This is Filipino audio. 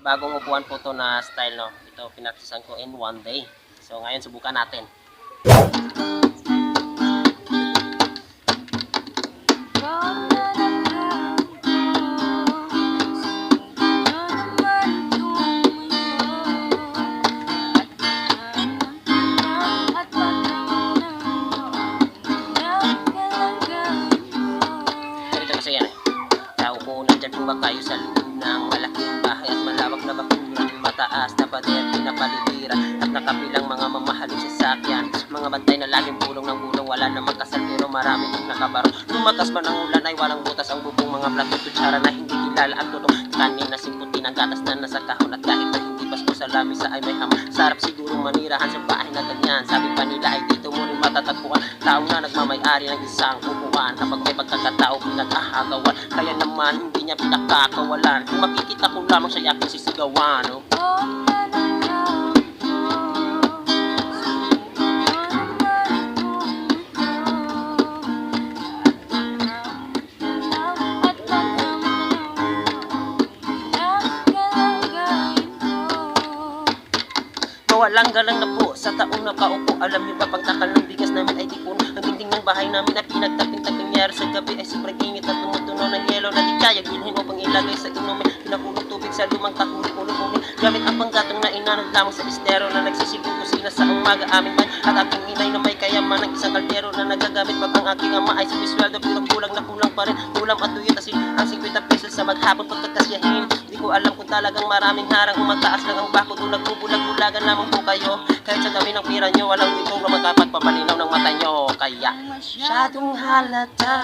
bagong upuan po to na style, no. Ito pinaktisan ko in one day. So ngayon subukan natin. Ba kayo sa loob ng malaking bahay at malawak na bakuran, mataas na pader, pinapaligiran at nakapilang mga mamahaling sasakyan, mga bantay na laging bulong ng bulong, wala namang kasal pero marami yung nakabaro. Lumakas man ang ulan ay walang butas ang bubong, mga plato kutsara na hindi kilala ang tulong, kanin na simputi ng gatas na nasa kahon at kahit na hindi pasko sa lamisa ay may hama. Sarap siguro manirahan sa bahay na ganyan, sabi pa nila ay dito mo rin matatagpuan tao na nagmamayari ng isang upuan, kapag may pagkakatao pinag-ahagawan, kaya naman hindi niya pinakakawalan. Kung makikita ko lamang siya aking sisigawan, oh. Walang galang na po sa taong nakaupo. Alam niyo ba pagtakal ng bigas namin ay di puno. Ang dingding ng bahay namin na pinagtaping-taping nyari sa gabi ay sobrang init at tumutunaw ng yelo na di kaya bilhin o pang ilagay sa inumin. Pinakulong tubig sa lumang katulong-ulong-uling gamit ang panggatong na inanod lamang sa estero na nagsisilbong kusina sa umaga aming bahay. At aking inay na may kayaman ng isang kaldero na nagagamit pag ang aking ama ay sumisweldo pero kulang na kulang pa rin. Ulam at tuyot asin ang 50 pesos sa maghapon pagkakasyahin. Di ko alam kung talagang maraming harang umataas lang ang bako doon nagbubulag-bulagan lamang po kayo. Kahit sa dami ng pira nyo, walang witong na magkapagpapalinaw ng mata nyo. Kaya masyadong halata